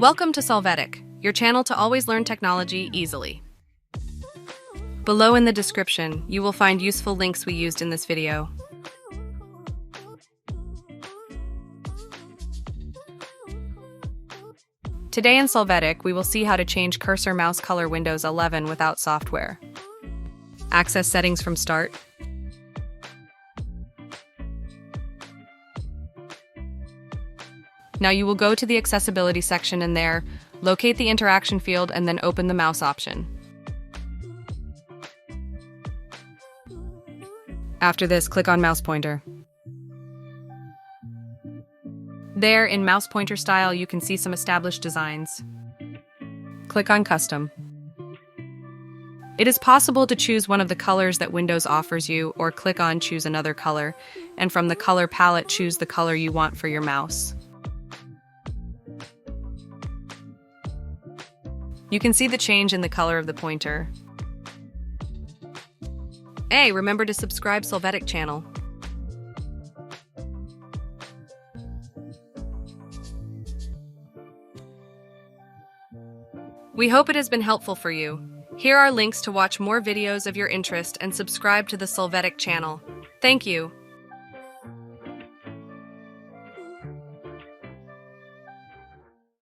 Welcome to Solvetic, your channel to always learn technology easily. Below in the description, you will find useful links we used in this video. Today in Solvetic, we will see how to change cursor mouse color Windows 11 without software. Access settings from start. Now you will go to the accessibility section and there, locate the interaction field and then open the mouse option. After this, click on mouse pointer. There, in mouse pointer style, you can see some established designs. Click on custom. It is possible to choose one of the colors that Windows offers you, or click on choose another color, and from the color palette choose the color you want for your mouse. You can see the change in the color of the pointer. Hey, remember to subscribe Solvetic channel. We hope it has been helpful for you. Here are links to watch more videos of your interest and subscribe to the Solvetic channel. Thank you.